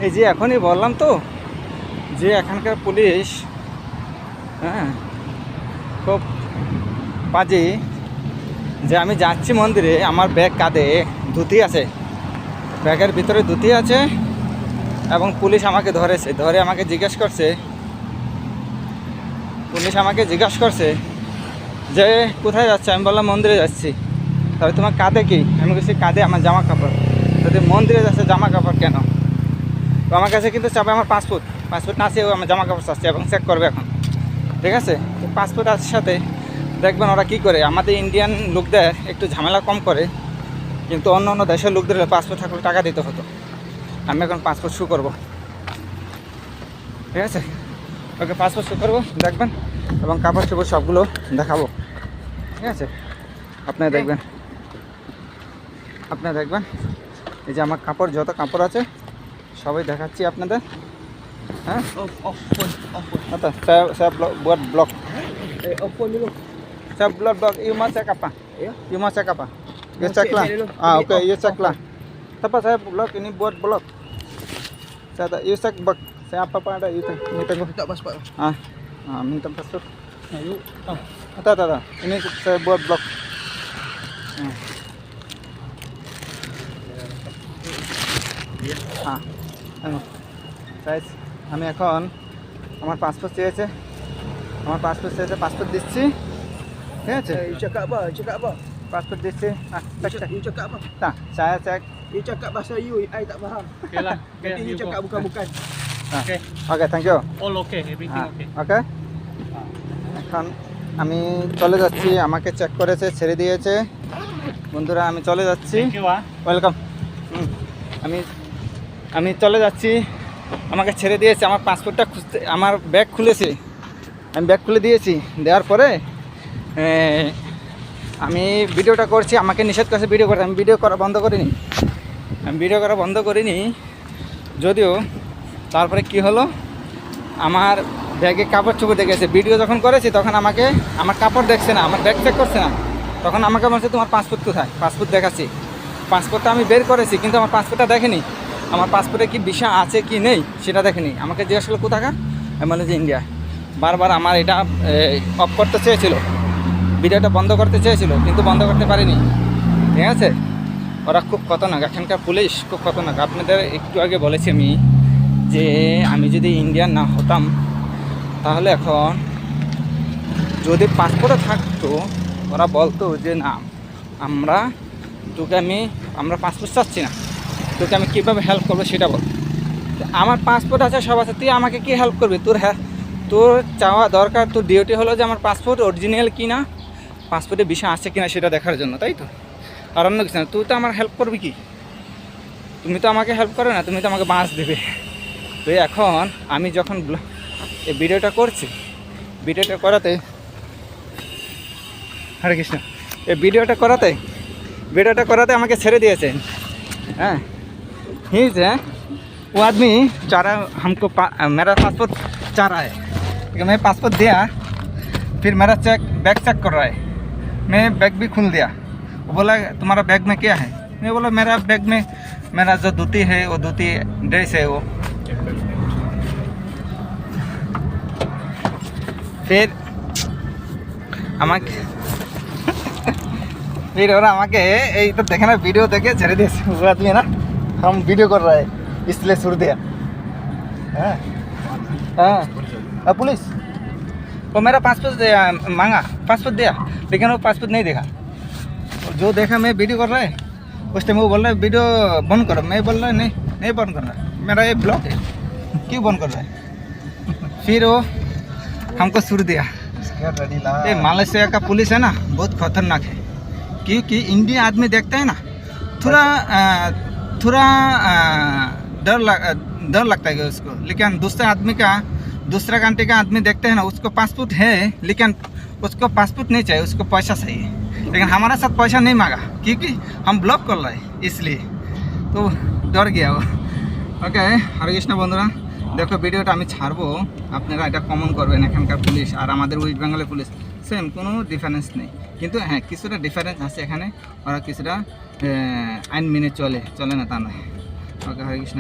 এই যে এখনই বললাম তো যে এখানকার পুলিশ হ্যাঁ খুব বাজে। যে আমি যাচ্ছি মন্দিরে, আমার ব্যাগ কাঁধে ধুতি আছে, ব্যাগের ভিতরে ধুতি আছে, এবং পুলিশ আমাকে ধরেছে, ধরে আমাকে জিজ্ঞেস করছে যে কোথায় যাচ্ছে। আমি বললাম মন্দিরে যাচ্ছি। তাহলে তোমার কাঁধে কি? আমি বলছি কাঁধে আমার জামা কাপড়। যদি মন্দিরে যাচ্ছে জামা কাপড় কেন? তো আমার কাছে কিন্তু চাবে আমার পাসপোর্ট না আছে, আমার জামা কাপড় চাচ্ছে এবং চেক করবে এখন। ঠিক আছে, তো পাসপোর্ট আছে সাথে। দেখবেন ওরা কী করে, আমাদের ইন্ডিয়ান লোকদের একটু ঝামেলা কম করে, কিন্তু অন্য অন্য দেশের লোকদের পাসপোর্ট থাকলে টাকা দিতে হতো। আমি এখন পাসপোর্ট শু করবো। ঠিক আছে, ওকে পাসপোর্ট শু করবো, দেখবেন, এবং কাপড় চোপড় সবগুলো দেখাবো। ঠিক আছে, আপনারা দেখবেন এই যে আমার কাপড়, যত কাপড় আছে সবাই দেখাচ্ছি আপনাদের। হ্যাঁ, আচ্ছা saya buat blog. Open dulu. Saya blog. You mau cek apa? Ya. You mau cek apa? You Mau cek cek lah. dulu. Oke, Ini you cek off. lah. Tapi saya blog ini buat blog. You cek blog. Saya apa ada itu? Ini tunggu. Minta pasport. Minta paspor. Ayo. Ada. Ini saya buat blog. আমি এখন আমার passport চেয়েছে, passport দিচ্ছি। ঠিক আছে, You cakap apa? Passport দিচ্ছি। You cakap apa? Nah, saya cek. You cakap bahasa you, I tak faham. Okay lah. Nanti you cakap bukan. Okay. Okay, thank you. All okay. Everything okay. Okay, এখন আমি চলে যাচ্ছি। আমাকে check করেছে, ছেড়ে দিয়েছে। বন্ধুরা, আমি চলে যাচ্ছি। Thank you ah. ওয়েলকাম। আমি চলে যাচ্ছি, আমাকে ছেড়ে দিয়েছে। আমার পাসপোর্টটা খুঁজতে, আমার ব্যাগ খুলেছে, আমি ব্যাগ খুলে দিয়েছি। দেওয়ার পরে আমি ভিডিওটা করছি, আমাকে নিষেধ করেছে ভিডিও করতে। আমি ভিডিও করা বন্ধ করিনি। যদিও তারপরে কি হলো, আমার ব্যাগে কাপড় চোপড় দেখেছে। ভিডিও যখন করেছি তখন আমাকে আমার কাপড় দেখছে না, আমার ব্যাগ চেক করছে না। তখন আমাকে বলছে তোমার পাসপোর্ট কোথায়? পাসপোর্ট দেখাচ্ছি, পাসপোর্টটা আমি বের করেছি, কিন্তু আমার পাসপোর্টটা দেখেনি। আমার পাসপোর্টে কি ভিসা আছে কি নেই সেটা দেখেনি। আমাকে জিজ্ঞেস করলো কোথাকার, আমি বললাম যে ইন্ডিয়া। বারবার আমার এটা অফ করতে চেয়েছিল, ভিডিওটা বন্ধ করতে চেয়েছিল, কিন্তু বন্ধ করতে পারিনি। ঠিক আছে, ওরা খুব খতরনাক, এখানকার পুলিশ খুব খতরনাক। আপনাদের একটু আগে বলেছি আমি যে আমি যদি ইন্ডিয়ান না হতাম, তাহলে এখন যদি পাসপোর্টে থাকতো, ওরা বলতো যে না, আমরা পাসপোর্ট চাচ্ছি না, তোকে আমি কীভাবে হেল্প করবো সেটা বল। আমার পাসপোর্ট আছে, সব আছে, তুই আমাকে কী হেল্প করবি? তোর চাওয়া দরকার, তোর ডিউটি হলো যে আমার পাসপোর্ট অরিজিনাল কি না, পাসপোর্টে ভিসা আছে কিনা সেটা দেখার জন্য, তাই তো? আর অন্য কিছু না। তুই তো আমার হেল্প করবি কি? তুমি তো আমাকে হেল্প করো না, তুমি তো আমাকে বাঁচ দেবে। তো এখন আমি যখন এই ভিডিওটা করছি, ভিডিওটা করাতে আমাকে ছেড়ে দিয়েছে। हाँ वो आदमी चाह रहा है हमको मेरा पासपोर्ट चाह रहा है। मैं पासपोर्ट दिया, फिर मेरा बैग चेक कर रहा है। मैं बैग भी खोल दिया। वो बोला तुम्हारा बैग में क्या है? मैं बोला मेरा बैग में मेरा जो धोती है, वो धोती ड्रेस है वो। फिर और আমাকে এই তো দেখে না, ভিডিও দেখে ছেড়ে দিয়েছে। वो आदमी है ना, हम वीडियो कर रहा है इसलिए छोड़ दिया। हाँ पुलिस वो मेरा पासपोर्ट मांगा, पासपोर्ट दिया, लेकिन वो पासपोर्ट नहीं देखा। जो देखा मैं वीडियो कर रहा है, उस टाइम वो बोल रहा है वीडियो बंद करो। मैं बोल रहा है नहीं बंद करना, मेरा ये ब्लॉक है, क्यों बंद कर रहा है? फिर वो हमको छोड़ दिया। ये मालয়েশিয়া का पुलिस है ना, बहुत खतरनाक है। क्योंकि इंडियन आदमी देखता है ना, थोड़ा डर लगता है उसको, लेकिन दूसरा कंट्री का आदमी देखते हैं ना, उसको पासपोर्ट है लेकिन उसको पासपोर्ट नहीं चाहिए, उसको पैसा चाहिए। लेकिन हमारा साथ पैसा नहीं मांगा, क्योंकि हम ब्लॉक कर रहे हैं, इसलिए तो डर गया वो। ओके, हरे कृष्ण बंधुरा, देखो ভিডিওটা আমি ছাড়বো, আপনারা এটা কমন করবেন। এখানকার পুলিশ আর আমাদের ওয়েস্ট বেঙ্গলের পুলিশ সেম, কোনো ডিফারেন্স নেই, কিন্তু হ্যাঁ কিছুটা ডিফারেন্স আছে এখানে। ওরা কিছুটা আইন মেনে চলে না তা নয়। ওকে, হরে কৃষ্ণ।